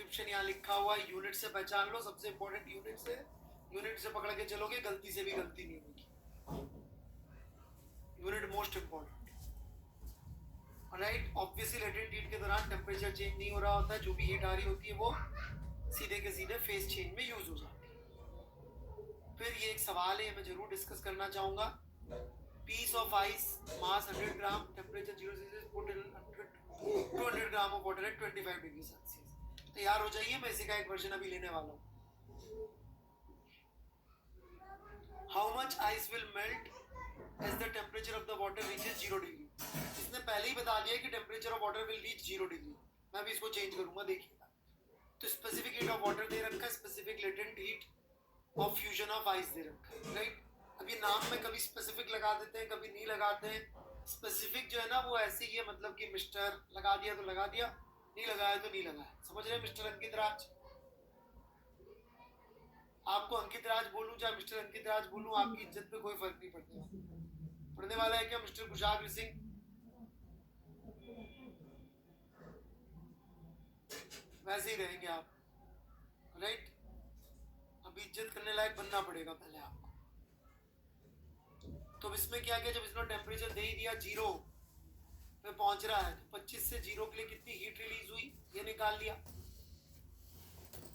Description यहाँ लिखा हुआ है, यूनिट से पहचान लो, सबसे इंपॉर्टेंट यूनिट से पकड़ के चलोगे, गलती से भी गलती नहीं होगी। Unit most important. Right, obviously latent heat के दौरान टेम्परेचर चेंज नहीं हो रहा होता है, जो भी हीट आ रही होती है वो सीधे के सीधे फेज चेंज में यूज हो जाती है। फिर ये एक सवाल है, मैं जरूर डिस्कस करना चाहूंगा। Piece of ice, mass 100 gram, temperature 0 Celsius, put in 200 gram of water at 25 degree Celsius. तैयार हो जाइए, मैं इसी का एक वर्जन अभी लेने वाला हूँ। How much ice will melt as the temperature of the water reaches 0 degree. इसने पहले ही बता दिया कि temperature of water will reach 0 degree. मैं भी इसको चेंज करूंगा, देखिएगा। तो स्पेसिफिक हीट ऑफ वाटर दे रखा है, specific latent heat of fusion of ice दे रखा है। राइट, अब ये नाम में कभी स्पेसिफिक लगा देते हैं, कभी नहीं लगाते हैं। स्पेसिफिक जो है ना वो ऐसे ही है, मतलब कि मिस्टर लगा दिया तो लगा दिया, नहीं लगाया तो नहीं लगाया। समझ रहे हैं मिस्टर अंकित राज? आपको अंकित राज बोलूं चाहे मिस्टर अंकित राज बोलूं, आपकी इज्जत पे कोई फर्क नहीं पड़ने वाला है क्या मिस्टर कुशाग्र सिंह? वैसे ही रहेंगे आप। राइट, अभी इज्जत करने लायक बनना पड़ेगा पहले आपको। तो इसमें क्या किया, जब इसने टेम्परेचर दे ही दिया 0 पे पहुंच रहा है, तो 25 से 0 के लिए कितनी हीट रिलीज हुई ये निकाल लिया।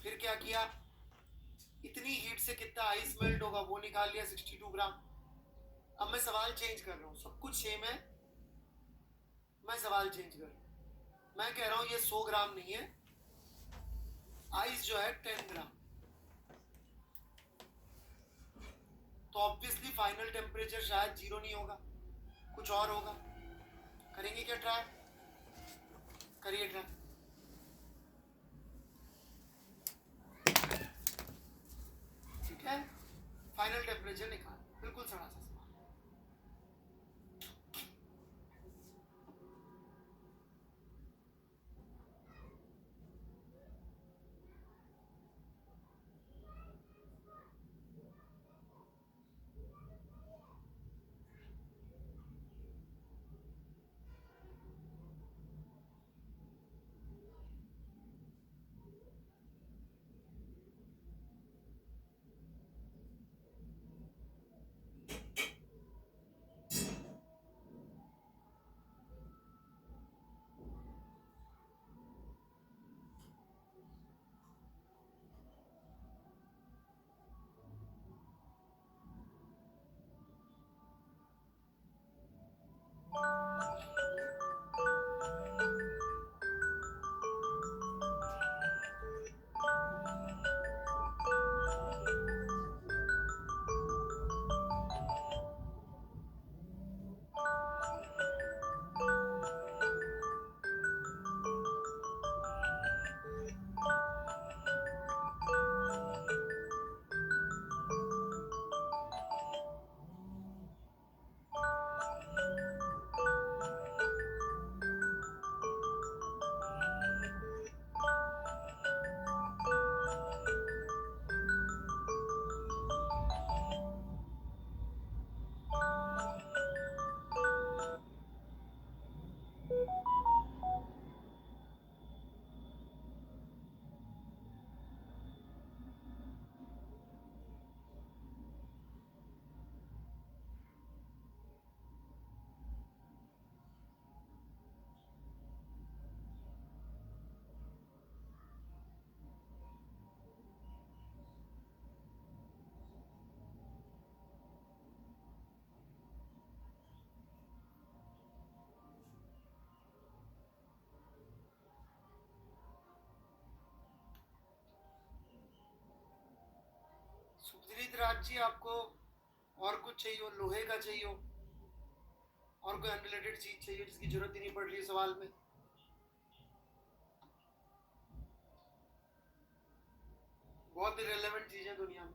फिर क्या किया, इतनी हीट से कितना आइस मेल्ट होगा वो निकाल लिया, 62 ग्राम। अब मैं सवाल चेंज कर रहा हूँ, सब कुछ सेम है, मैं सवाल चेंज कर रहा हूँ। मैं कह रहा हूँ ये 100 ग्राम नहीं है, आइस जो है 10 ग्राम। तो ऑब्वियसली फाइनल टेम्परेचर शायद 0 नहीं होगा, कुछ और होगा। करेंगे क्या ट्राई? करिए ट्राई। ठीक है, फाइनल टेम्परेचर निकाल, बिल्कुल सड़ा सा सवाल। सुधीर राज जी, आपको और कुछ चाहिए हो, लोहे का चाहिए हो, और कोई अनरिलेटेड चीज चाहिए जिसकी जरूरत ही नहीं पड़ रही है सवाल में? बहुत इरेलेवेंट चीज है दुनिया में।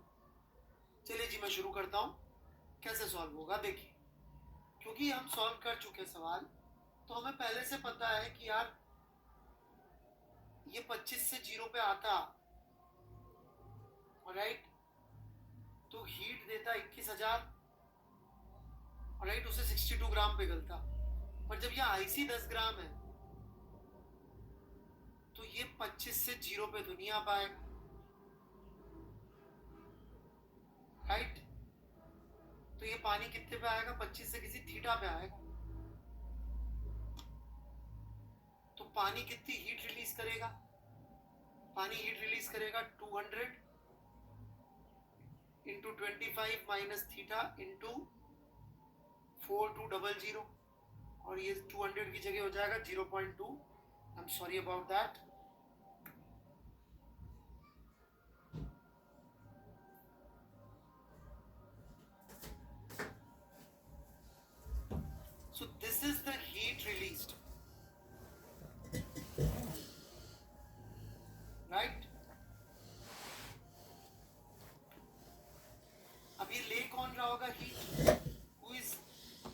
चलिए जी, मैं शुरू करता हूँ। कैसे सॉल्व होगा देखिए, क्योंकि हम सॉल्व कर चुके सवाल, तो हमें पहले से पता है कि यार ये 25 से 0 पे आता, राइट, तो हीट देता 21,000, राइट, उसे 62 ग्राम पिघलता। पर जब यह आईसी 10 ग्राम है तो ये 25 से 0 पे तो नहीं आ पाएगा, राइट? तो ये पानी कितने पे आएगा? 25 से किसी थीटा पे आएगा। तो पानी कितनी हीट रिलीज करेगा? पानी हीट रिलीज करेगा 200 इंटू 25 माइनस थीटा इंटू 4200, और ये 200 की जगह हो जाएगा 0.2। I am sorry about that. So this is the heat released, right? अब ये ले कौन रहा होगा heat? Who is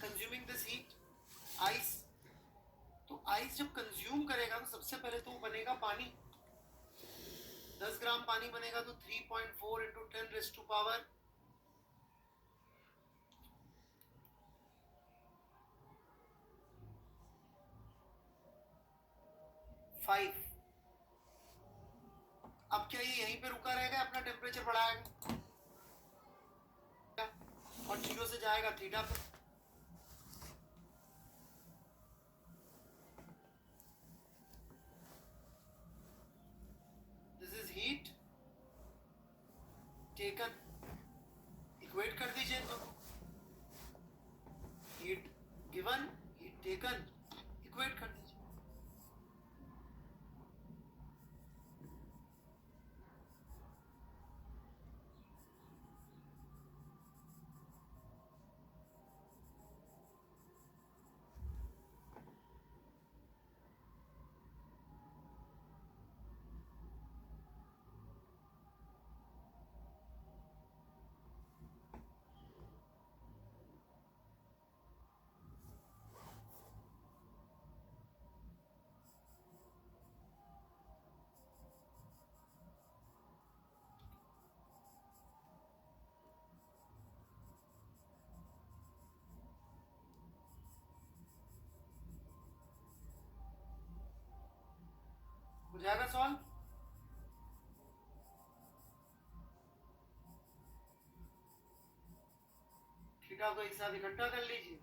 consuming this heat? Ice. तो आइस जब कंज्यूम करेगा तो सबसे पहले तो बनेगा पानी। 10 ग्राम पानी बनेगा तो 3.4 इंटू 10 रेज़ टू पावर 5। अब क्या ये यहीं पे रुका रहेगा, अपना टेम्परेचर बढ़ाएगा और 0 से जाएगा थीटा पे। This is heat taken, equate कर दीजिए तो heat given, heat taken, equate कर दीजिए। हो जाएगा सॉल्व। थीटा को एक साथ इकट्ठा कर लीजिए।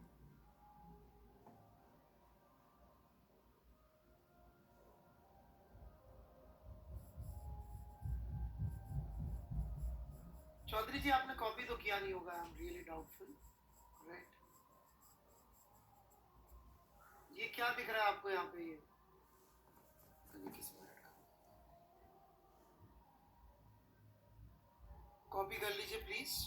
चौधरी जी आपने कॉपी तो किया नहीं होगा, I am really doubtful, right? ये क्या दिख रहा है आपको यहाँ पे? ये किस मिनट का कॉपी कर लीजिए प्लीज।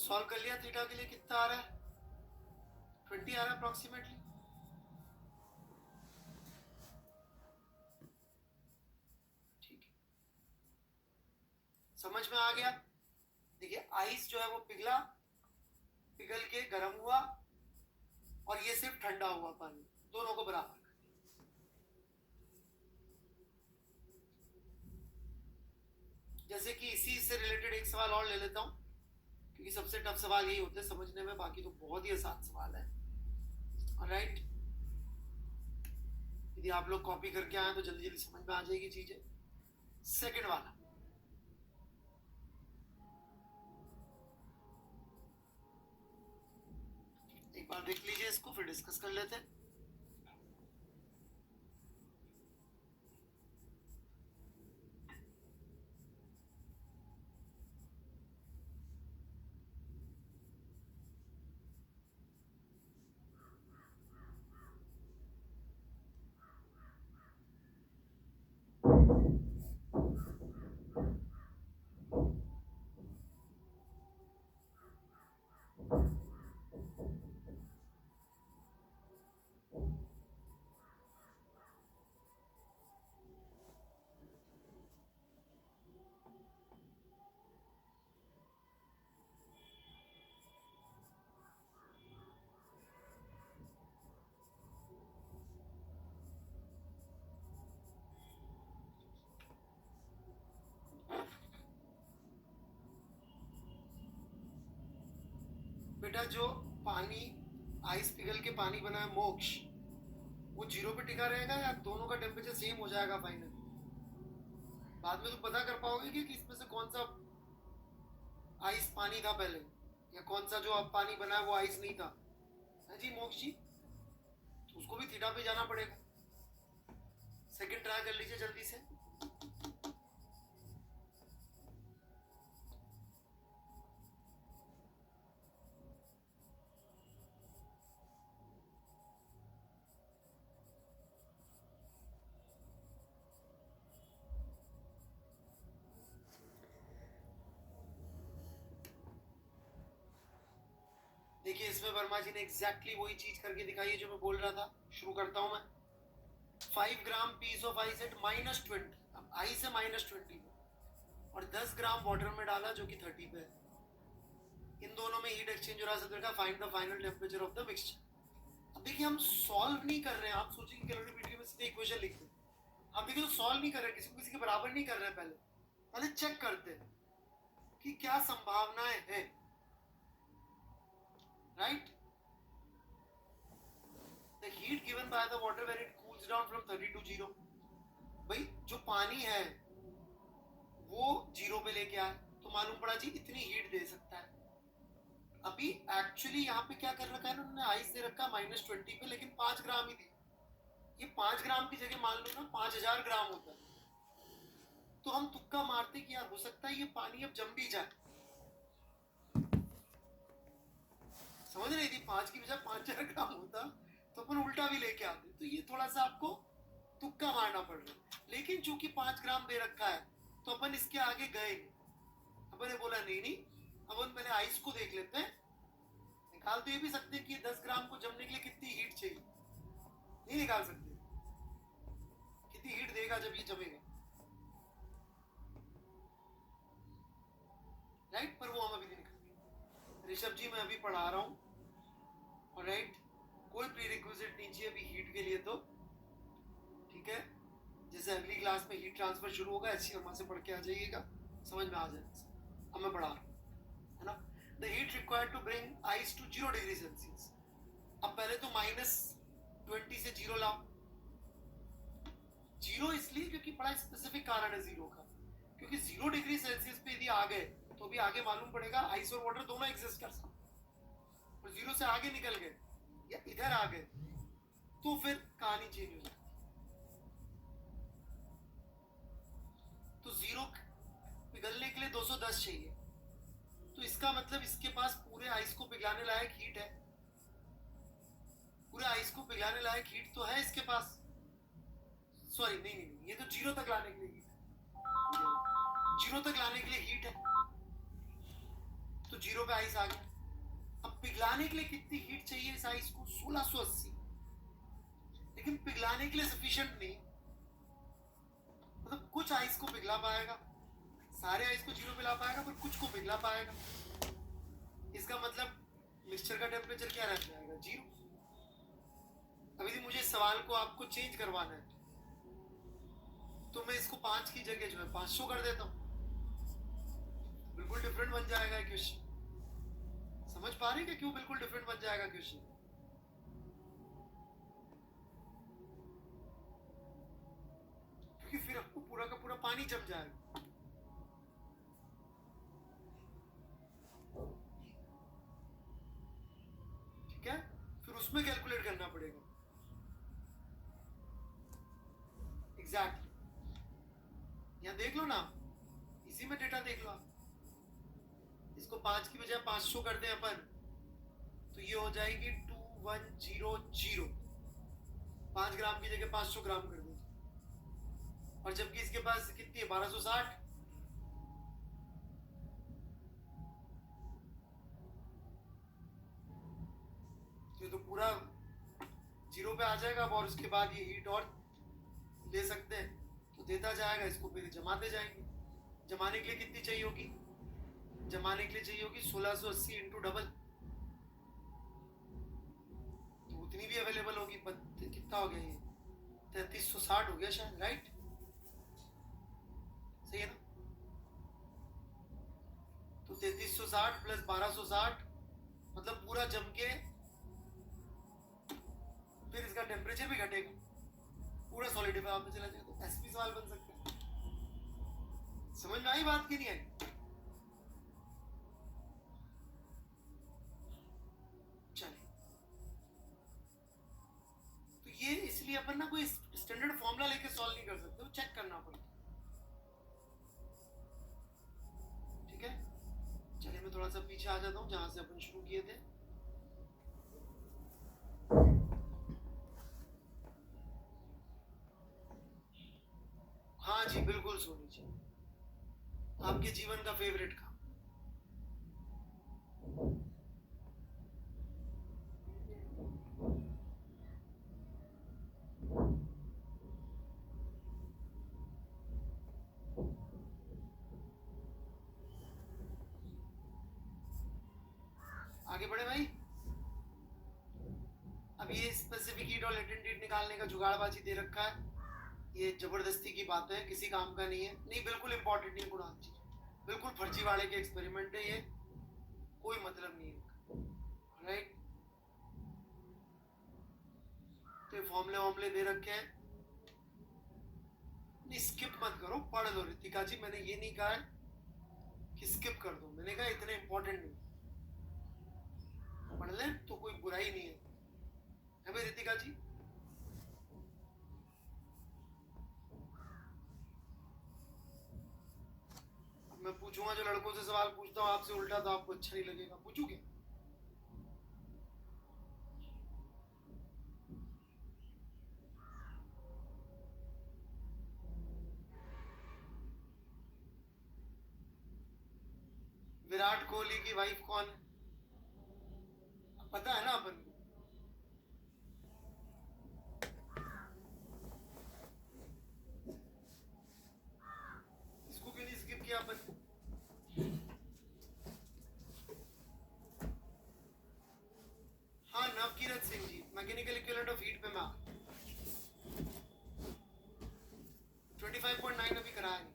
सॉल्व कर लिया। थीटा के लिए कितना आ रहा है? 20 आ रहा है अप्रोक्सीमेटली। ठीक है, समझ में आ गया। देखिए आइस जो है वो पिघला, पिघल के गर्म हुआ, और ये सिर्फ ठंडा हुआ पानी, दोनों को बराबर। जैसे कि इसी से रिलेटेड एक सवाल और ले लेता हूं, क्योंकि सबसे टफ सवाल यही होते हैं समझने में, बाकी तो बहुत ही आसान सवाल है, राइट? यदि आप लोग कॉपी करके आए तो जल्दी जल्दी समझ में आ जाएगी चीजें। सेकंड वाला, एक बार देख लीजिए इसको, फिर डिस्कस कर लेते हैं। मेरा जो पानी आइस पिघल के पानी बना है मोक्ष, वो 0 पे टिका रहेगा या दोनों का टेम्परेचर सेम हो जाएगा फाइनल? बाद में तुम पता कर पाओगे कि इसमें से कौन सा आइस पानी था पहले, या कौन सा जो अब पानी बना है वो आइस नहीं था। है जी मोक्ष जी, तो उसको भी थीटा पे जाना पड़ेगा। सेकंड ट्राई कर लीजिए जल्दी से। देखिए इसमें वर्मा जी ने एग्जैक्टली वही चीज करके दिखाई है जो मैं बोल रहा था। शुरू करता हूं मैं। 5 ग्राम पीस ऑफ आइस एट -20, अब आइस है -20 पे, और 10 ग्राम वाटर में डाला जो कि 30 पे है। इन दोनों में हीट एक्सचेंज हो रहा है। Find the final temperature of the mixture. अब देखिए हम सॉल्व नहीं कर रहे हैं, आप सोचिए कैलोरीमेट्री में सीधे इक्वेशन लिखते हैं। हम देखिए तो सॉल्व नहीं कर रहे, किसी के बराबर नहीं कर रहे हैं। पहले चेक करते हैं कि क्या संभावनाएं हैं, right? The heat given by the water when it cools down from 30 to 0। भाई जो पानी है वो 0 पे लेके आए तो मालूम पड़ा जी इतनी हीट दे सकता है। अभी एक्चुअली यहाँ पे क्या कर रखा है उन्होंने, आइस दे रखा -20 पे, लेकिन 5 ग्राम ही दी। ये 5 ग्राम की जगह मान लो ना 5000 ग्राम होता है, तो हम तुक्का मारते कि यार हो सकता है ये पानी अब जम भी जाए। समझ रही थी, 5 की बजाय 5000 ग्राम होता तो अपन उल्टा भी लेके आते। तो ये थोड़ा सा आपको तुक्का मारना पड़ रहा है, लेकिन चूंकि 5 ग्राम दे रखा है तो अपन इसके आगे गए। अपन ने बोला नहीं, अपन पहले आइस को देख लेते हैं। निकाल तो ये भी सकते कि 10 ग्राम को जमने के लिए कितनी हीट चाहिए, नहीं निकाल सकते कितनी हीट देगा जब ये जमेगा, राइट? पर वो हम अभी नहीं निकालेंगे। ऋषभ जी मैं अभी पढ़ा रहा हूँ, राइट? कोई प्रीरिक्विजिट नहीं चाहिए अभी हीट के लिए, तो ठीक है। जैसे अगली क्लास में हीट ट्रांसफर शुरू होगा, ऐसी वहां से पढ़ के आ जाइएगा, समझ में आ जाएगा। अब मैं पढ़ा रहा हूँ, है ना? The heat required to bring ice to 0 degree Celsius. अब पहले तो -20 से 0 लाओ। 0 इसलिए क्योंकि बड़ा स्पेसिफिक कारण है 0 का, क्योंकि 0 डिग्री सेल्सियस पे यदि आ गए तो भी आगे मालूम पड़ेगा आइस और वाटर दोनों एग्जिस्ट कर सकते, और 0 से आगे निकल गए या इधर आ गए तो फिर कहानी चेंज हो जाती। तो 0 पिघलने के लिए 210 चाहिए, तो इसका मतलब इसके पास पूरे आइस को पिघलाने लायक हीट है। पूरे आइस को पिघलाने लायक हीट तो है इसके पास। सॉरी नहीं, ये तो 0 तक लाने के लिए हीट है। 0 तक लाने के लिए हीट है, तो 0 पे आइस आ गया। अब पिघलाने के लिए कितनी हीट चाहिए इस आइस को? 1680। लेकिन पिघलाने के लिए सफिशिएंट नहीं, मतलब कुछ आइस को पिघला पाएगा, सारे आइस को 0 पे ला पाएगा, पर कुछ को पिघला पाएगा। इसका मतलब मिक्सचर का टेम्परेचर क्या रह जाएगा? 0। अभी मुझे इस सवाल को आपको चेंज करवाना है, तो मैं इसको 5 की जगह जो है 500 कर देता हूँ, बिल्कुल डिफरेंट बन जाएगा क्वेश्चन। समझ पा रहे हैं क्यों बिल्कुल डिफरेंट बन जाएगा क्वेश्चन? क्योंकि फिर आपको पूरा का पूरा पानी जम जाएगा। ठीक है, फिर उसमें कैलकुलेट करना पड़ेगा। एग्जैक्टली यहाँ देख लो ना, इसी में डेटा देख लो आप। इसको 5 की बजाय 500 कर दें अपन, तो ये हो जाएगी 2100। 5 ग्राम की जगह 500 ग्राम कर दो, और जबकि इसके पास कितनी है? 1260। तो पूरा 0 पे आ जाएगा, और उसके बाद ये हीट और ले सकते हैं तो देता जाएगा। इसको फिर जमाते जाएंगे। जमाने के लिए कितनी चाहिए होगी? जमाने के लिए चाहिए होगी 1680 इंटू डबल, तो उतनी भी अवेलेबल होगी। कितना हो गया ये? 3360 हो गया शायद, राइट? सही है ना? तो 3360 प्लस 1260 मतलब पूरा जम के फिर इसका टेम्परेचर भी घटेगा, पूरा सॉलिडिफाई होते चला जाएगा। तो ऐसे भी सवाल बन सकते हैं। समझ में आई बात की नहीं आई? चलिए, तो ये इसलिए अपन ना कोई स्टैंडर्ड फॉर्मूला लेके सॉल्व नहीं कर सकते, वो चेक करना पड़ता। ठीक है, चलिए मैं थोड़ा सा पीछे आ जाता हूँ जहां से अपन शुरू किए थे। हाँ जी बिल्कुल सोनी जी, आपके जीवन का फेवरेट काम। आगे बढ़े भाई। अब ये स्पेसिफिक हीट और लेटेंट हीट निकालने का जुगाड़बाजी दे रखा है, ये जबरदस्ती की बात है, किसी काम का नहीं है। नहीं, बिल्कुल इंपॉर्टेंट नहीं कुणाल जी, बिल्कुल फर्जीवाड़े के एक्सपेरिमेंट है ये, कोई मतलब नहीं है। राइट, तो ये फॉर्मूले वॉर्मूले दे रखे हैं, नहीं स्किप मत करो, पढ़ लो रितिका जी। मैंने ये नहीं कहा है कि स्किप कर दो, मैंने कहा इतने इंपॉर्टेंट नहीं, पढ़ ले तो कोई बुराई नहीं है भाई रितिका जी। अब मैं पूछूंगा जो लड़कों से सवाल पूछता हूँ आपसे उल्टा, तो आपको अच्छा नहीं लगेगा। पूछू क्या? विराट कोहली की वाइफ कौन है? पता है ना अपन को? इसको क्यों नहीं स्किप किया अपन? हाँ, नवकीरत Singh ji, mechanical equivalent of heat पे मैं 25.9 अभी कराया नहीं।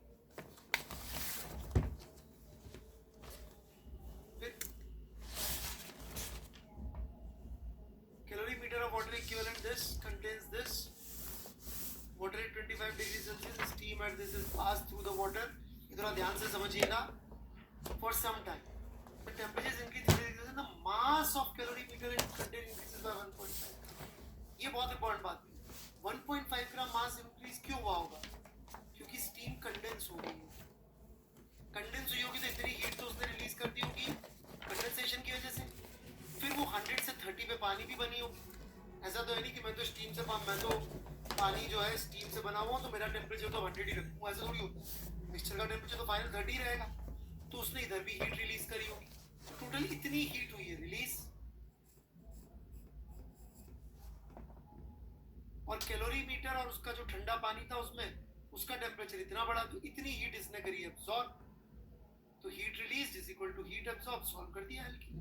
फिर calorimeter of water equivalent this contains this water at 25 degrees Celsius, steam at this is passed through the water. ये थोड़ा ध्यान से समझिएगा। For some time, the temperature is increased, the mass of calorimeter content increases by 1.5. ये बहुत important बात है। 1.5 ग्राम मास increase क्यों हुआ होगा? क्योंकि स्टीम कंडेंस हो गई है। कंडेंस हुई होगी तो इतनी हीट तो उसने रिलीज कर दी होगी कंडेंसेशन की वजह से। फिर वो 100 से 30 पे पानी भी बनी होगी। ऐसा तो है नहीं कि मैं तो स्टीम से मैं तो पानी जो है स्टीम से बना हुआ तो मेरा टेम्परेचर तो 100 ही रखूंगा, ऐसा थोड़ी होता है। मिक्सचर का टेम्परेचर तो फाइनल 30 रहेगा। तो उसने इधर भी हीट रिलीज करी होगी, टोटल इतनी हीट हुई है रिलीज। और कैलोरीमीटर और उसका जो ठंडा पानी था उसमें उसका टेम्परेचर इतना बड़ा, तो इतनी हीट इसने करी एब्सॉर्ब। तो heat release is equal to heat absorb, solve कर दिया हल्की।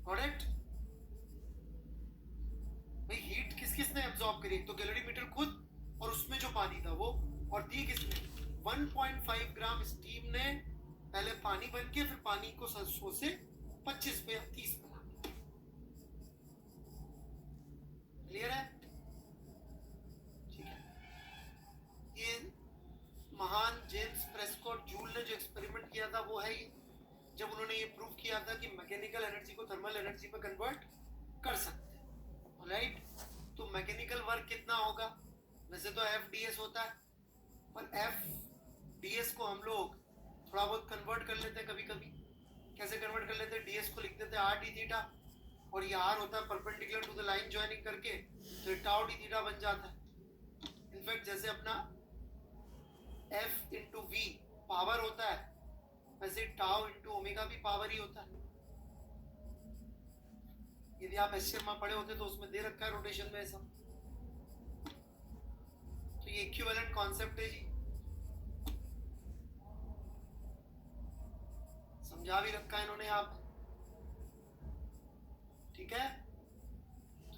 करेक्ट भाई। हीट किस किसने एब्सॉर्ब करी? तो कैलोरीमीटर खुद, और उसमें जो पानी था वो, और दी किसने? 1.5 ग्राम स्टीम ने पहले पानी बन के फिर पानी को 100 से 25 पे 30 पे। क्लियर है? ठीक है। ये महान जेम्स प्रेस्कॉट जूल ने जो एक्सपेरिमेंट किया था वो है ये, जब उन्होंने ये प्रूव किया था कि मैकेनिकल एनर्जी को थर्मल एनर्जी में कन्वर्ट कर सकते हैं। राइट, तो मैकेनिकल वर्क कितना होगा? वैसे तो FdS होता है, पर FdS को हम लोग थोड़ा बहुत कन्वर्ट कर लेते हैं कभी कभी। कैसे कन्वर्ट कर लेते हैं? ds को लिख देते हैं r d थीटा, और ये r होता है perpendicular to the line joining करके, तो ये टाउ d थीटा बन जाता है। इनफैक्ट जैसे अपना f इंटू v पावर होता है, वैसे टाउ इंटू ओमेगा भी पावर ही होता है। यदि आप एचसीएम में पढ़े होते तो उसमें दे रखा है रोटेशन में ऐसा। तो ये इक्विवेलेंट कॉन्सेप्ट है जी, समझा भी रखा है इन्होंने आप। ठीक है,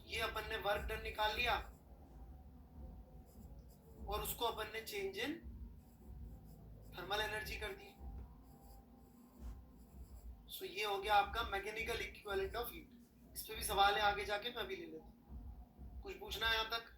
ये अपन ने वर्क डन निकाल लिया और उसको अपन ने चेंज इन थर्मल एनर्जी कर दी। सो ये हो गया आपका मैकेनिकल इक्विवेलेंट ऑफ हीट. इस पे भी सवाल है, आगे जाके मैं भी ले लेता हूँ. कुछ पूछना है यहाँ तक?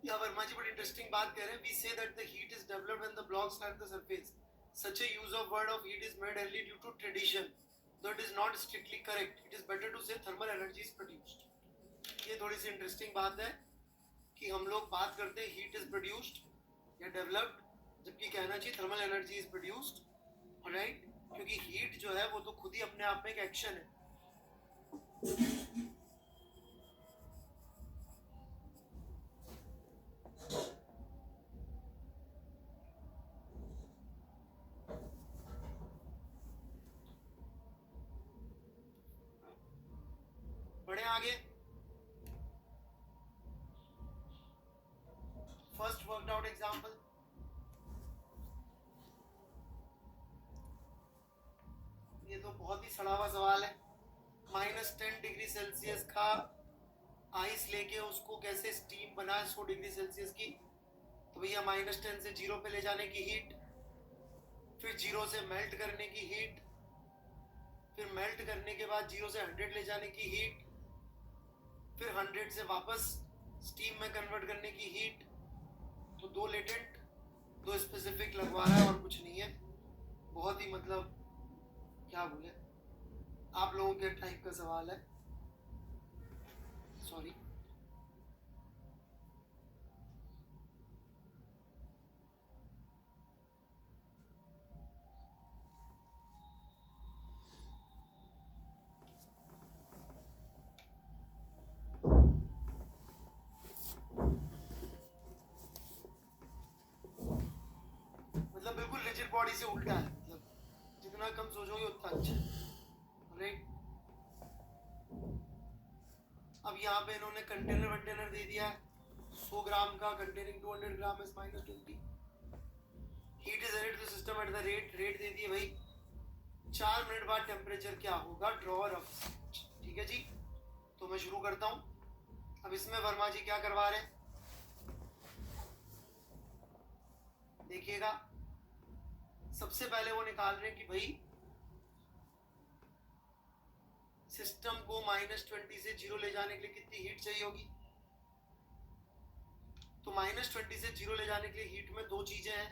या वर्मा जी बड़ी इंटरेस्टिंग बात कह रहे हैं. We say that the heat is developed when the blocks are the surface. Such a use of word of heat is made only due to tradition, though it is not strictly correct. It is better to say thermal energy is produced. ये थोड़ी सी interesting बात है कि हम लोग बात करते हैं हीट इज प्रोड्यूस्ड या डेवलप्ड, जबकि कहना चाहिए thermal energy is produced. Right, क्योंकि हीट जो है वो तो खुद ही अपने आप में एक एक्शन है. बढ़े आगे. First worked out example. ये तो बहुत ही सड़ा हुआ सवाल है. -10 डिग्री सेल्सियस का आइस लेके उसको कैसे स्टीम बनाए 100 डिग्री सेल्सियस की. तो भैया -10 से 0 पे ले जाने की हीट, फिर 0 से मेल्ट करने की हीट, फिर मेल्ट करने के बाद 0 से 100 ले जाने की हीट, फिर 100 से वापस स्टीम में कन्वर्ट करने की हीट. तो 2 लेटेंट 2 स्पेसिफिक लगवा रहा है और कुछ नहीं है. बहुत ही मतलब क्या बोले, आप लोगों के टाइप का सवाल है. सॉरी. मतलब बिल्कुल रिजिड बॉडी से उल्टा है. मतलब जितना कम सोचोगे उतना अच्छा. राइट. अब यहाँ पे इन्होंने कंटेनर दे दिया है 100 ग्राम का, containing 200 gram is -20. Heat is added to system at the rate दे दिए भाई. 4 मिनट बाद टेम्परेचर क्या होगा, ड्रॉ रफ. ठीक है जी, तो मैं शुरू करता हूँ. अब इसमें वर्मा जी क्या करवा रहे हैं देखिएगा. सबसे पहले वो निकाल रहे हैं कि भाई सिस्टम को -20 से 0 ले जाने के लिए कितनी हीट चाहिए होगी. तो -20 से 0 ले जाने के लिए हीट में 2 चीजें हैं.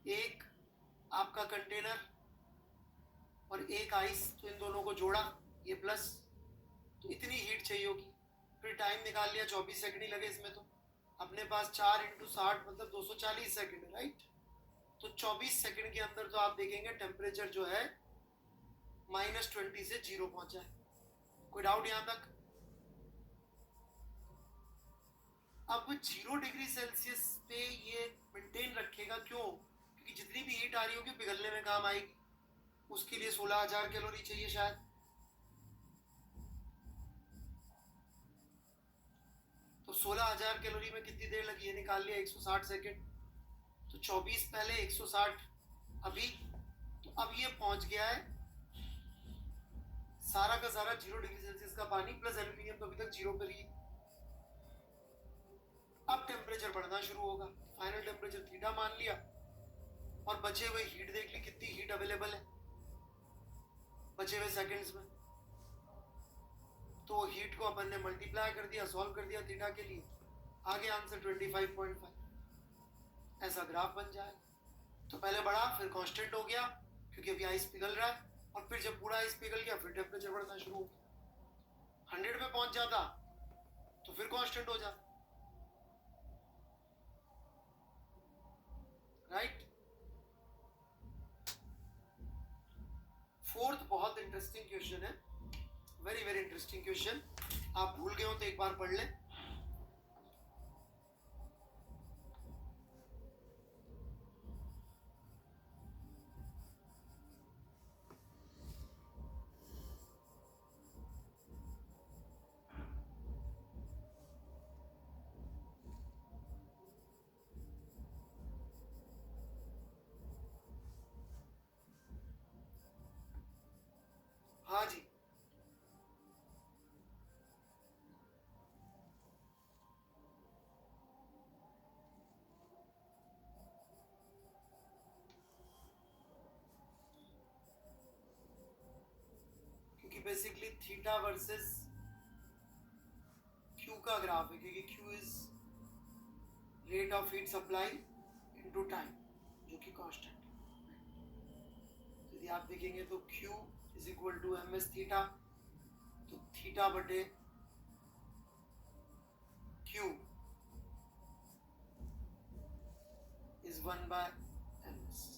एक आपका कंटेनर और एक आइस. तो इन दोनों को जोड़ा, ये प्लस, तो इतनी हीट चाहिए होगी. फिर टाइम निकाल लिया, 24 सेकंड ही लगे इसमें. तो अपने पास 4 × 60 मतलब 240 सेकंड है. राइट. तो 24 सेकंड के अंदर तो आप देखेंगे टेम्परेचर जो है -20 से 0 पहुंचा है. कोई डाउट यहाँ तक? अब 0 डिग्री सेल्सियस पे ये मेंटेन रखेगा. क्यों? क्योंकि जितनी भी हीट आ रही होगी पिघलने में काम आएगी. उसके लिए 16,000 कैलोरी चाहिए शायद. तो 16,000 कैलोरी में कितनी देर लगी है निकाल लिया, 160 सेकंड. तो 24 पहले, 160 अभी. तो अब ये पहुंच गया है सारा का सारा 0 डिग्री सेल्सियस का पानी प्लस एल्यूमिनियम तो अभी तक 0 पर ही. अब टेम्परेचर बढ़ना शुरू होगा. फाइनल टेम्परेचर थीटा मान लिया और बचे हुए हीट देख ली कितनी हीट अवेलेबल है बचे हुए सेकंड्स में. तो हीट को अपन ने मल्टीप्लाई कर दिया, सॉल्व कर दिया थीटा के लिए. आगे आंसर 25.5. ऐसा ग्राफ बन जाए. तो पहले बढ़ा, फिर कांस्टेंट हो गया क्योंकि अभी आइस पिघल रहा है. और फिर जब पूरा आइस पिघल गया फिर टेम्परेचर बढ़ना शुरू हो गया. 100 पे पहुंच जाता तो फिर कांस्टेंट हो जाता. राइट. फोर्थ बहुत इंटरेस्टिंग क्वेश्चन है. Very very interesting question. आप भूल गए हो तो एक बार पढ़ लें. क्योंकि बेसिकली थीटा वर्सेस क्यू का ग्राफ है, क्योंकि Q is rate of heat supply into time, जो कि कांस्टेंट है। यदि आप देखेंगे तो Q is equal to M S theta, तो थीटा बटे क्यू इज 1/ms।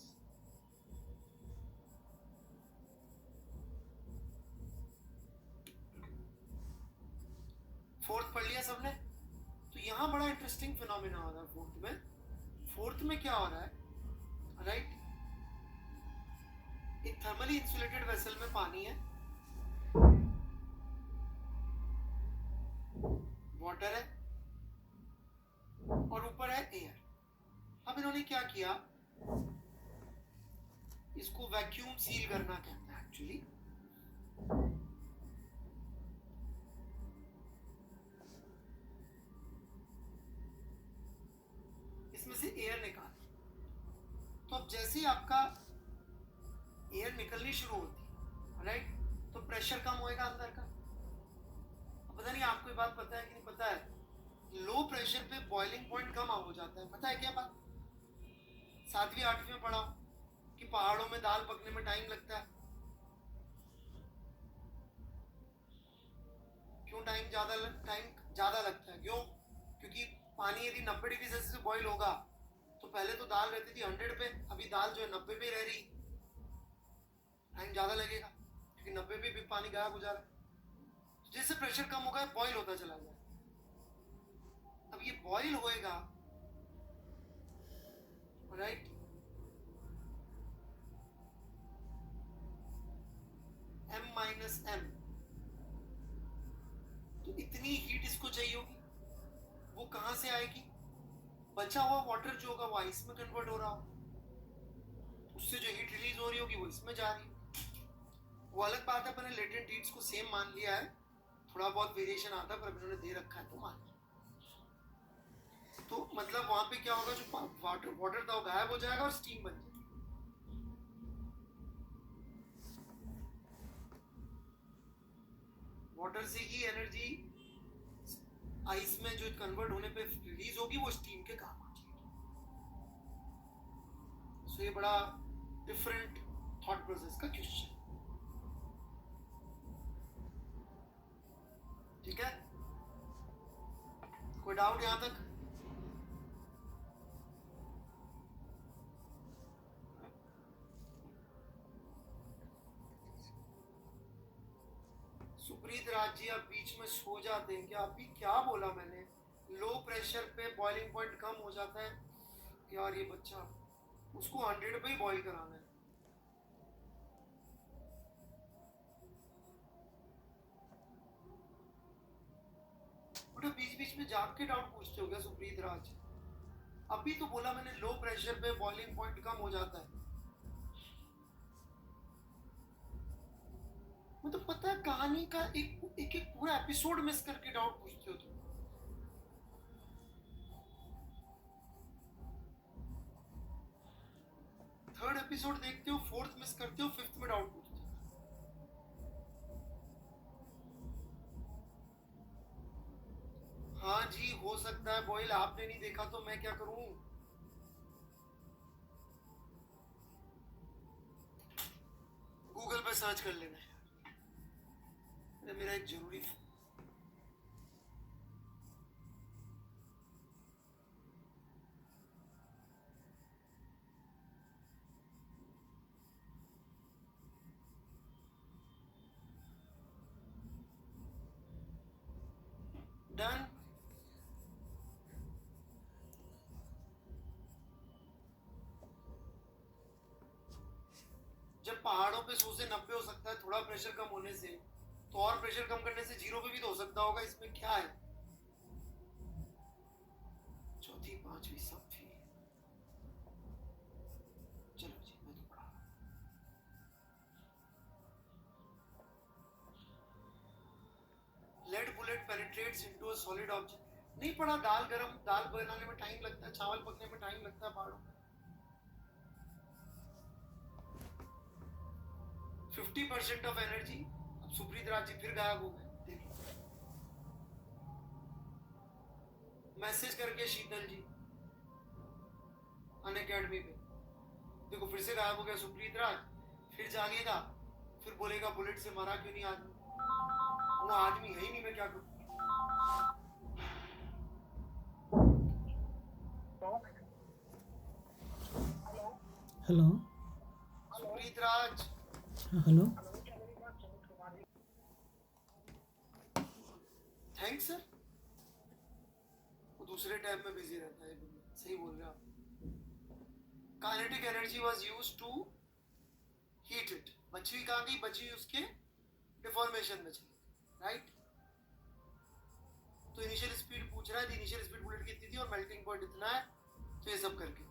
फोर्थ पढ़ लिया सबने? तो यहाँ बड़ा इंटरेस्टिंग फिनोमेना हो रहा है फोर्थ में। फोर्थ में क्या हो रहा है, राइट? एक थर्मली इंसुलेटेड वेसल में पानी है, वाटर है, और ऊपर है एयर। अब इन्होंने क्या किया, इसको वैक्यूम सील करना कहते हैं एक्चुअली। इसमें से एयर निकाल, तो अब जैसे ही आपका एयर निकलनी शुरू होती है, राइट, तो प्रेशर कम होएगा अंदर का। पता नहीं आपको ये बात पता है कि नहीं पता है, लो प्रेशर पे बॉइलिंग पॉइंट कम हो जाता है। पता है क्या बात? 7वीं 8वीं में पढ़ा कि पहाड़ों में दाल पकने में टाइम लगता है। क्यों टाइम ज्यादा लगता है? क्यों? क्योंकि पानी यदि 90 डिग्री सेल्सियस से बॉईल होगा तो पहले तो दाल रहती थी 100 पे, अभी दाल जो है 90 पे रह रही, टाइम ज्यादा लगेगा क्योंकि 90 पे भी पानी गायब हो जा रहा है। तो जैसे प्रेशर कम होगा बॉईल होता चला जाए। अब ये बॉईल होएगा, राइट, M-M, तो इतनी हीट इसको चाहिए होगी, वो कहां से आएगी? बचा हुआ वाटर जो होगा वो आइस में कन्वर्ट हो रहा हो, उससे जो हीट रिलीज हो रही होगी वो इसमें जा रही है। वो अलग बात है, अपने लेटेंट हीट्स को सेम मान लिया है, थोड़ा बहुत वेरिएशन आता है पर इन्होंने दे रखा है तो मान लिया। तो मतलब वहां पे क्या होगा, जो वाटर था वो गायब हो जाएगा और स्टीम बन जाएगी। वाटर से ही एनर्जी आइस में जो कन्वर्ट होने पे रिलीज होगी वो स्टीम के काम आ जाएगी। सो ये बड़ा डिफरेंट थॉट प्रोसेस का क्वेश्चन, ठीक है? कोई डाउट यहां तक? सुप्रीत राज जी, आप बीच में सो जाते हैं क्या? अभी क्या बोला मैंने? लो प्रेशर पे बॉइलिंग पॉइंट कम हो जाता है यार। ये बच्चा, उसको 100 पे ही बॉईल कराना है। बेटा बीच बीच में जाग के डाउट पूछते हो क्या सुप्रीत राज? अभी तो बोला मैंने लो प्रेशर पे बॉइलिंग पॉइंट कम हो जाता है। मतलब पता है कहानी का एक पूरा एपिसोड मिस करके डाउट पूछते हो तुम। थर्ड एपिसोड देखते हो, फोर्थ मिस करते हो, फिफ्थ में डाउट पूछते हो। हाँ जी हो सकता है बॉयल, आपने नहीं देखा तो मैं क्या करूं? गूगल पे सर्च कर लेना यार, मेरा एक जरूरी डन। जब पहाड़ों पे 100 से 90 हो सकता है थोड़ा प्रेशर कम होने से, तो और प्रेशर कम करने से 0 पे भी तो हो सकता होगा। इसमें क्या है? चौथी पांचवी सब थी। चलो जी मैं तो पढ़ा। Lead bullet penetrates into a solid object. नहीं पढ़ा? दाल बनाने में टाइम लगता है, चावल पकने में टाइम लगता है पहाड़ों में। 50% ऑफ एनर्जी सुप्रीत राज जी फिर गायब हो गए। मैसेज करके शीतल जी अनअकैडमी पे, देखो फिर से गायब हो गया सुप्रीत राज, फिर जागेगा, फिर बोलेगा बुलेट से मारा क्यों नहीं आदमी, वो आदमी है ही नहीं, मैं क्या करूं। हेलो सुप्रीत राज, हेलो थैंक्स सर, वो दूसरे टैब में बिजी रहता है। सही बोल रहे आप। Kinetic energy was used to heat it, बची हुई कहाँ गई, बची हुई उसके डिफॉर्मेशन में चली, राइट। तो इनिशियल स्पीड पूछ रहा है, इनिशियल स्पीड बुलेट कितनी थी और मेल्टिंग पॉइंट इतना है, तो ये सब करके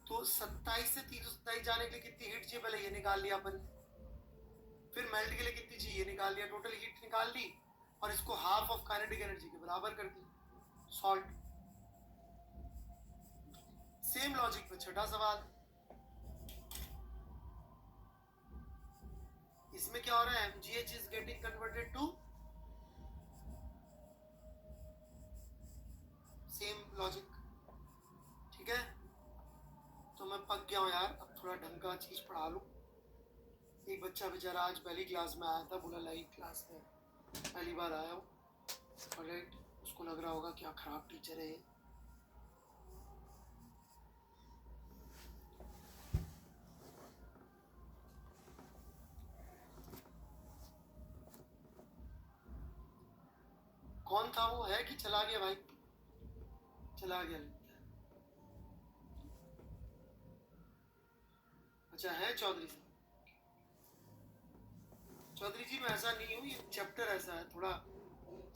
तो 27 से 327 जाने के लिए कितनी हीट चाहिए पहले ये निकाल लिया अपन, फिर मेल्ट के लिए कितनी चाहिए ये निकाल लिया, टोटल हीट निकाल ली और इसको हाफ ऑफ काइनेटिक एनर्जी के बराबर कर दी, सॉल्ट। सेम लॉजिक पे छठा सवाल, इसमें क्या हो रहा है, mgh is getting converted to, same logic, ठीक है। तो मैं पक गया हूँ यार, अब थोड़ा ढंग का चीज पढ़ा लूँ। एक बच्चा बेचारा आज पहली क्लास में आया था, बोला लाइव क्लास में पहली बार आया हूँ, राइट, उसको लग रहा होगा क्या खराब टीचर है ये। कौन था वो, है कि चला गया भाई, चला गया लगता है। अच्छा है चौधरी साहब, चौधरी जी मैं ऐसा नहीं हूँ, ये चैप्टर ऐसा है, थोड़ा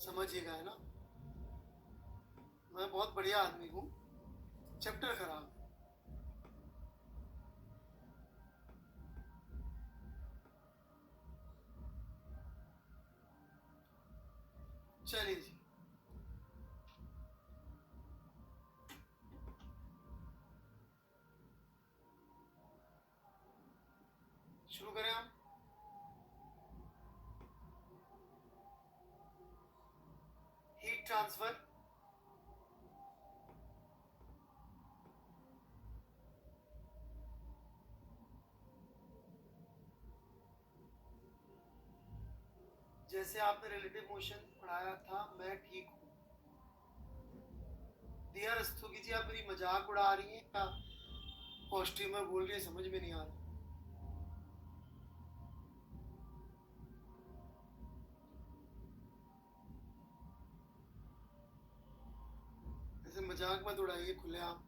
समझिएगा, है ना। मैं बहुत बढ़िया आदमी हूँ, चैप्टर खराब। चलिए जी, शुरू करें हम। हीट ट्रांसफर, जैसे आपने रिलेटिव मोशन पढ़ाया था, मैं ठीक हूँ। दिया रस्तोगी जी, आप मेरी मजाक उड़ा रही हैं या पॉजिटिव में बोल रही है, समझ में नहीं आ रहा। ऐसे मजाक मत उड़ाइए खुलेआम।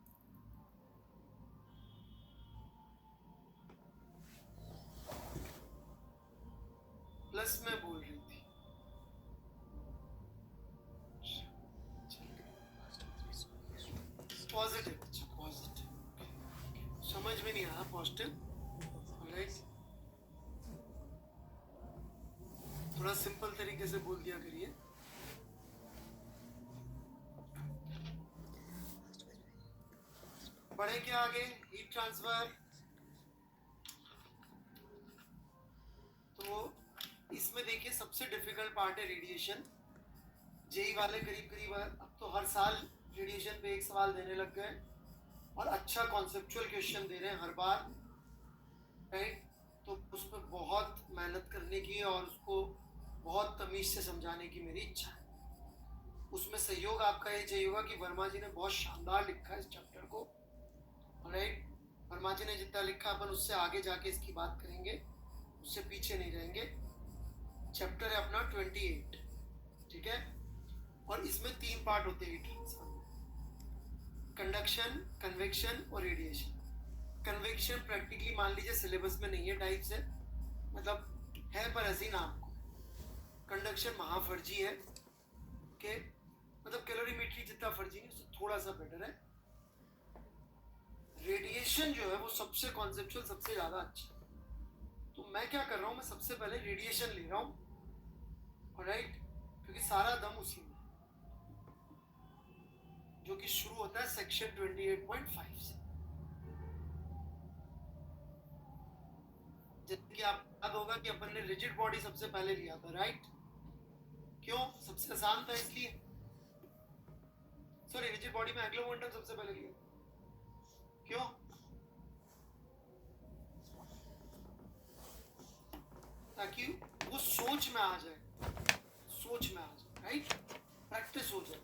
प्लस में बोल रही थी, पॉजिटिव, अच्छा पॉजिटिव, समझ में नहीं आया पॉजिटिव, राइट। थोड़ा सिंपल तरीके से बोल दिया करिए। बढ़े क्या आगे, हीट ट्रांसफर। तो इसमें देखिए सबसे डिफिकल्ट पार्ट है रेडिएशन। जेई वाले करीब करीब अब तो हर साल रेडिएशन पे एक सवाल देने लग गए और अच्छा कॉन्सेप्चुअल क्वेश्चन दे रहे हैं हर बार, राइट। तो उस पर बहुत मेहनत करने की और उसको बहुत तमीज से समझाने की मेरी इच्छा है। उसमें सहयोग आपका ये चाहिए होगा कि वर्मा जी ने बहुत शानदार लिखा है इस चैप्टर को, राइट। वर्मा जी ने जितना लिखा अपन उससे आगे जाके इसकी बात करेंगे, उससे पीछे नहीं रहेंगे। चैप्टर है अपना 28, ठीक है। और इसमें 3 पार्ट होते हैं हीट ट्रांसफर, कंडक्शन, कन्वेक्शन और रेडिएशन। कन्वेक्शन प्रैक्टिकली मान लीजिए सिलेबस में नहीं है टाइप से, मतलब है पर ऐसे ही नाम को। कंडक्शन महाफर्जी है कि मतलब कैलोरीमेट्री जितना फर्जी नहीं, उससे थोड़ा सा बेटर है। रेडिएशन जो है वो सबसे कॉन्सेप्चुअल, सबसे ज्यादा अच्छा है। तो मैं क्या कर रहा हूँ, मैं सबसे पहले रेडिएशन ले रहा हूँ, राइट, क्योंकि सारा दम उसी में, जो कि शुरू होता है सेक्शन 28.5 से। जैसे कि आप अब होगा कि अपन ने रिजिड बॉडी सबसे पहले लिया था, राइट? क्यों? सबसे आसान था इसलिए। सॉरी, रिजिड बॉडी में एंगुलर मोमेंटम सबसे पहले लिया। क्यों? ताकि वो सोच में आ जाए, राइट? प्रैक्टिस हो जाए,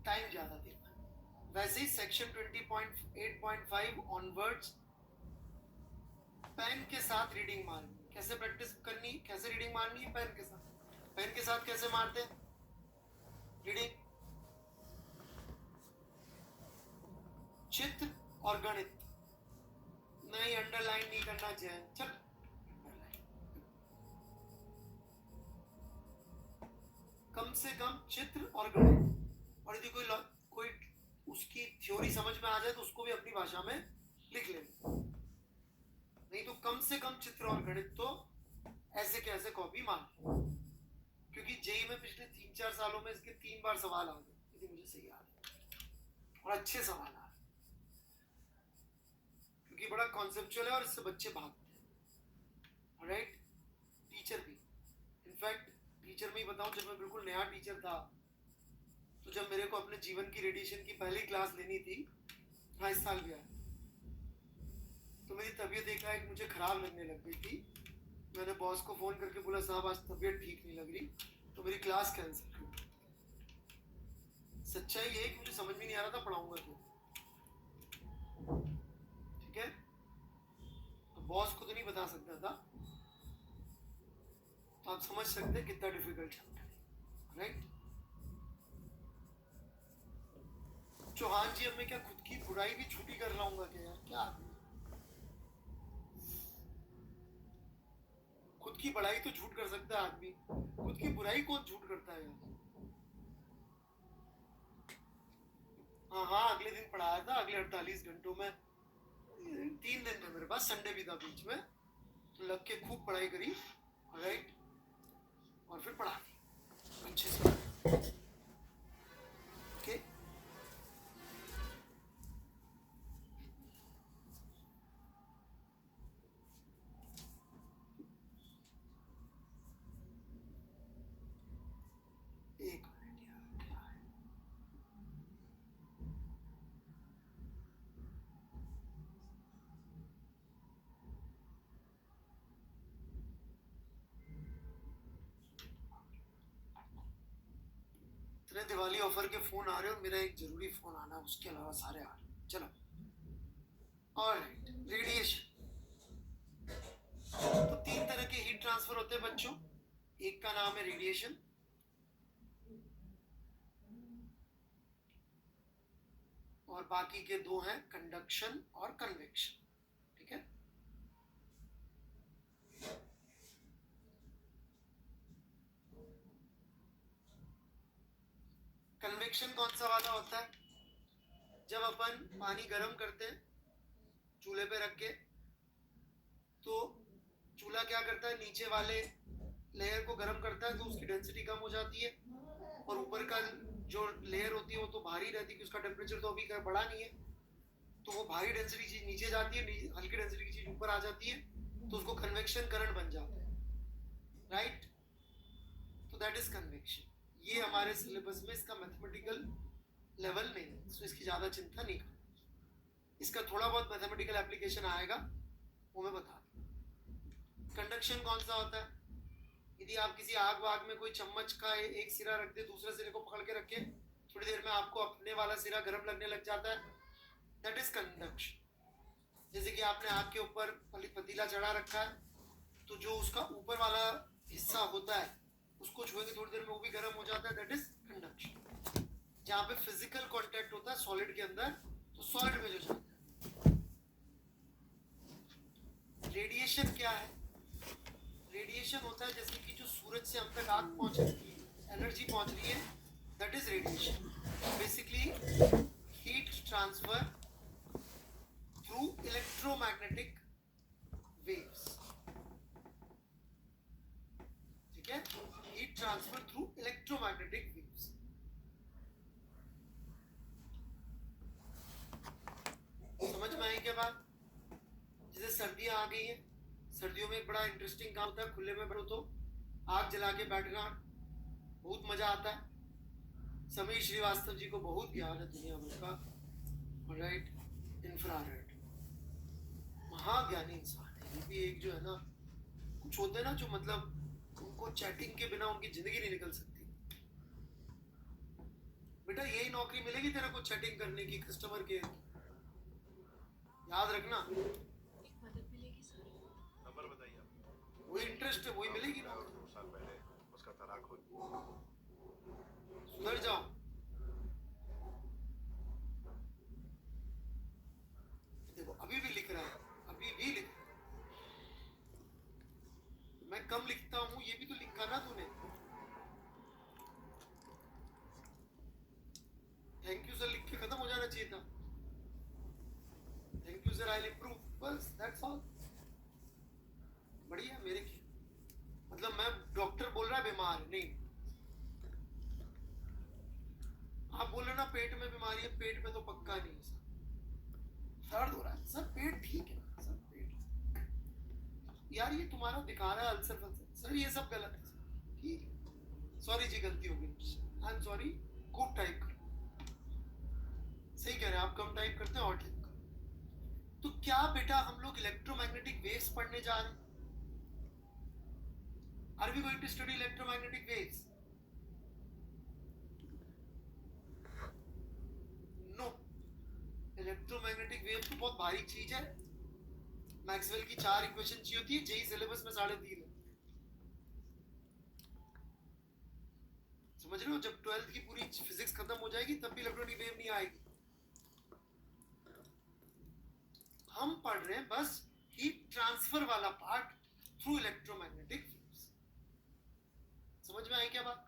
टाइम ज्यादा देना। वैसे ही सेक्शन 20.8.5 ऑनवर्ड्स पेन के साथ रीडिंग मारनी। कैसे प्रैक्टिस करनी, कैसे रीडिंग मारनी है? पेन के साथ। पेन के साथ कैसे मारते हैं रीडिंग? चित्र और गणित। नहीं, अंडरलाइन नहीं करना चाहिए। चल, कम से कम चित्र और गणित। और यदि कोई उसकी थ्योरी समझ में आ जाए तो उसको भी अपनी भाषा में लिख लेना। नहीं तो कम से कम चित्र और गणित तो ऐसे कैसे कॉपी मार, क्योंकि जेई में पिछले 3-4 सालों में इसके 3 बार सवाल आ गए, यदि मुझे सही याद है, और अच्छे सवाल आ रहे, क्योंकि बड़ा कॉन्सेप्चुअल है और इससे बच्चे भागते हैं, राइट? टीचर भी, इनफैक्ट टीचर में ही बताऊं, जब मैं बिल्कुल नया टीचर था तो जब मेरे को अपने जीवन की रेडिएशन की पहली क्लास लेनी थी, हाँ इस साल भी आया, तो मेरी तबीयत एकाएक मुझे खराब लगने लग गई थी। मैंने बॉस को फोन करके बोला, साहब आज तबीयत ठीक नहीं लग रही, तो मेरी क्लास कैंसिल कर दी। सच्चाई ये कि मुझे समझ में नहीं आ रहा था पढ़ाऊंगा क्यों, ठीक है? तो बॉस को तो नहीं बता सकता था, तो आप समझ सकते हैं कितना डिफिकल्ट चैप्टर है, राइट? चौहान जी, अब मैं क्या खुद की बुराई भी छुट्टी कर लाऊंगा क्या यार? क्या खुद की बड़ाई तो झूठ कर सकता है आदमी, खुद की बुराई कौन झूठ करता है यार? हाँ हाँ, अगले दिन पढ़ाया था, अगले 48 घंटों में 3 दिन में मेरे पास संडे भी था बीच में, तो लग के खूब पढ़ाई करी, राइट? और फिर पढ़ा दी अच्छे से, ओके? एक मिनट यार, क्या है? इतने दिवाली ऑफर के फोन आ रहे हो, मेरा एक जरूरी फोन आना, उसके अलावा सारे आ रहे हैं। चलो, ऑलराइट, रेडिएशन। तो 3 तरह के हीट ट्रांसफर होते हैं बच्चों, एक का नाम है रेडिएशन, और बाकी के 2 हैं कंडक्शन और कन्वेक्शन, ठीक है? कन्वेक्शन कौन सा वाला होता है? जब अपन पानी गर्म करते हैं चूल्हे पे रख के, तो चूल्हा क्या करता है, नीचे वाले लेयर को गर्म करता है तो उसकी डेंसिटी कम हो जाती है, और ऊपर का जो लेयर होती है वो तो भारी रहती है, कि उसका टेम्परेचर तो अभी बढ़ा नहीं है, तो वो भारी डेंसिटी चीज नीचे जाती है, हल्की डेंसिटी की चीज ऊपर आ जाती है, तो उसको कन्वेक्शन करंट बन जाता है, राइट? तो दैट इज कन्वेक्शन। ये हमारे सिलेबस में इसका मैथमेटिकल लेवल नहीं है, तो इसकी ज्यादा चिंता नहीं करना, इसका थोड़ा बहुत मैथमेटिकल एप्लीकेशन आएगा, वो मैं बता दूं। कंडक्शन कौन सा होता है? यदि आप किसी आग वाग में कोई चम्मच का एक सिरा रख दे, दूसरे सिरे को पकड़ के रखे, थोड़ी देर में आपको अपने वाला सिरा गर्म लगने लग जाता है, दैट इज कंडक्शन। जैसे कि आपने आग के ऊपर पतीला चढ़ा रखा है, तो जो उसका ऊपर वाला हिस्सा होता है उसको छुएंगे थोड़ी देर में वो भी गर्म हो जाता है, दैट इज कंडक्शन। जहाँ पे फिजिकल कांटेक्ट होता है सॉलिड के अंदर, तो सॉलिड में जो जाता है। रेडिएशन क्या है? रेडिएशन होता है जैसे कि जो सूरज से हम तक आग पहुंच रही है, एनर्जी पहुंच रही है, that is radiation. Basically heat transfer through electromagnetic waves, ठीक है? Heat transfer through electromagnetic waves. समझ में आई क्या बात? जैसे सर्दियां सर्दियां आ गई हैं, सर्दियों में एक बड़ा इंटरेस्टिंग काम होता है, खुले में बैठो तो आग जला के बैठना, बहुत मजा आता है। समीर श्रीवास्तव जी को बहुत ज्ञान है दुनिया भर का, राइट, इंफ्रारेड, महाज्ञानी इंसान है ये भी। एक जो है ना, कुछ होते हैं ना जो मतलब उनको चैटिंग के बिना उनकी जिंदगी नहीं निकल सकती। बेटा यही नौकरी मिलेगी तेरे को चैटिंग करने की, कस्टमर केयर की, याद रखना। मदद मिलेगी सर। नंबर बताइए आप। वही इंटरेस्ट है, वही मिलेगी ना। 2 साल पहले उसका तलाक हो गया। सुधर जाओ। देखो अभी भी लिख रहा है, अभी भी लिख रहा है। मैं कम लिखता हूँ, ये भी तो लिखा ना तूने। थैंक यू सर लिख के खत्म हो जाना चाहिए था। Thank you sir, I will improve, बस दैट्स ऑल। बढ़िया मेरे की, मतलब मैं डॉक्टर बोल रहा है बीमार है, नहीं आप बोल रहे ना पेट में बीमारी है, पेट में तो पक्का नहीं है सर, दर्द हो रहा है सर, पेट ठीक है सर, पेट यार ये तुम्हारा दिखा रहा है अल्सर फल्सर, सर ये सब गलत है, ठीक है, सॉरी जी गलती हो गई, आई एम सॉरी, खूब टाइप करो, सही कह रहे हैं आप, कम टाइप करते हैं और टाइप करो। तो क्या बेटा हम लोग इलेक्ट्रोमैग्नेटिक वेव्स पढ़ने जा रहे हैं? Are we going to study electromagnetic waves? No, electromagnetic wave तो बहुत भारी चीज है, मैक्सवेल की 4 इक्वेशन चाहिए होती है, जेई सिलेबस में 3.5 है। समझ रहे हो, जब 12th की पूरी फिजिक्स खत्म हो जाएगी तब भी इलेक्ट्रोमैग्नेटिक वेव नहीं आएगी। हम पढ़ रहे हैं बस हीट ट्रांसफर वाला पार्ट थ्रू इलेक्ट्रोमैग्नेटिक वेव्स। समझ में आई क्या बात?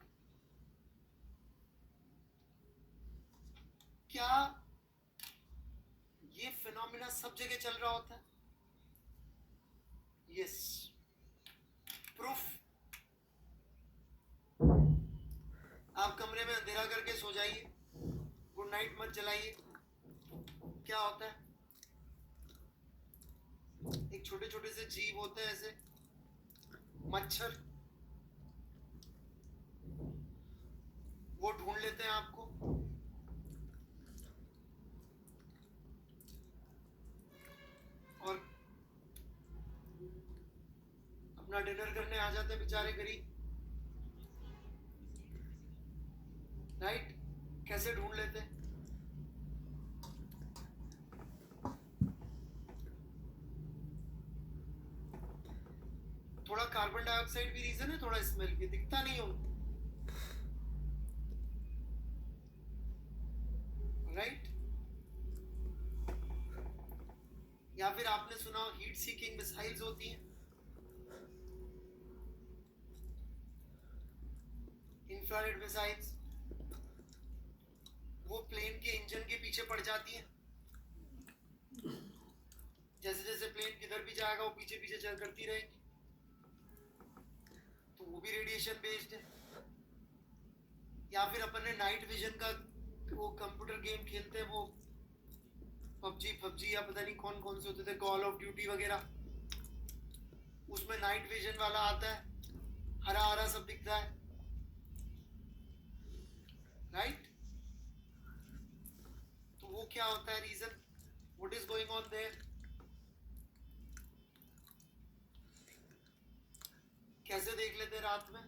क्या ये फिनोमिना सब जगह चल रहा होता है? यस, प्रूफ, आप कमरे में अंधेरा करके सो जाइए, गुड नाइट मत जलाइए, क्या होता है, एक छोटे छोटे से जीव होते हैं ऐसे मच्छर, वो ढूंढ लेते हैं आपको, और अपना डिनर करने आ जाते हैं बेचारे गरीब, राइट? कैसे ढूंढ लेते हैं? थोड़ा कार्बन डाइऑक्साइड भी रीजन है, थोड़ा स्मेल भी, दिखता नहीं हो, राइट? या फिर आपने सुना हो हीट सीकिंग मिसाइल्स होती हैं, इंफ्रारेड मिसाइल्स, वो प्लेन के इंजन के पीछे पड़ जाती हैं, जैसे जैसे प्लेन किधर भी जाएगा वो पीछे पीछे चल करती रहेगी, तो वो भी रेडिएशन बेस्ड है। या फिर अपन ने नाइट विजन का वो कंप्यूटर गेम खेलते हैं, वो पबजी या पता नहीं कौन कौन से होते थे, कॉल ऑफ ड्यूटी वगैरह, उसमें नाइट विजन वाला आता है, हरा हरा सब दिखता है, राइट? तो वो क्या होता है reason, what is going on there? कैसे देख लेते रात में?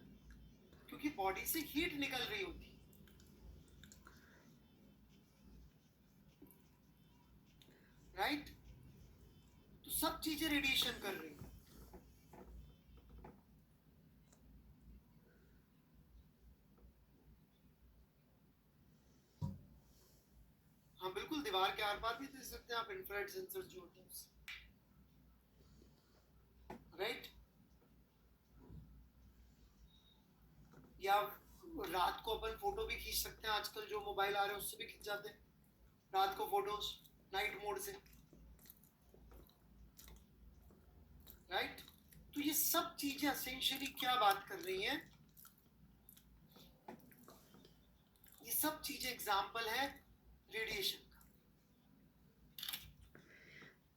क्योंकि बॉडी से हीट निकल रही होती, राइट? तो सब चीजें रेडिएशन कर रही हैं। हाँ बिल्कुल, दीवार के आर पार भी देख सकते हैं आप, इंफ्रारेड सेंसर जो होते हैं, राइट? या रात को अपन फोटो भी खींच सकते हैं, आजकल जो मोबाइल आ रहे हैं उससे भी खींच जाते हैं रात को फोटोज, नाइट मोड से, राइट? तो ये सब चीजें एसेंशियली क्या बात कर रही हैं? ये सब चीजें एग्जाम्पल है रेडिएशन का,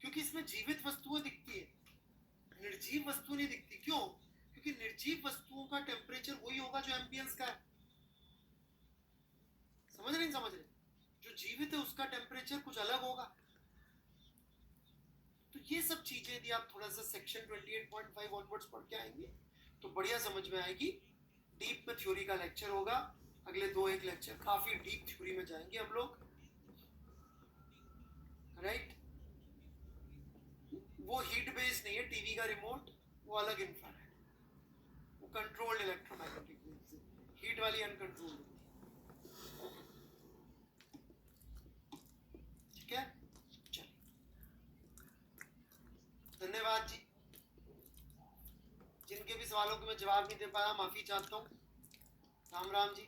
क्योंकि इसमें जीवित वस्तुएं दिखती है, निर्जीव वस्तु नहीं दिखती। क्यों? क्योंकि निर्जीव वस्तुओं का टेम्परेचर वही होगा जो एम्बियंस का है। समझ रहे नहीं समझ रहे? जो जीवित है उसका टेम्परेचर कुछ अलग होगा। तो ये सब चीजें यदि आप थोड़ा सा सेक्शन 28.5 ऑनवर्ड्स पढ़ के आएंगे तो बढ़िया समझ में आएगी। डीप में थ्योरी का लेक्चर होगा, अगले 2-1 लेक्चर काफी डीप थ्योरी में जाएंगे हम लोग, राइट। वो हीट बेस्ड नहीं है टीवी का रिमोट, वो अलग इंफ्रारेड, वो कंट्रोल्ड इलेक्ट्रोमैग्नेटिक वेव से, हीट वाली अनकंट्रोल्ड होती है। ठीक है, चलिए, धन्यवाद जी। जिनके भी सवालों के मैं जवाब नहीं दे पाया माफी चाहता हूँ। राम राम जी।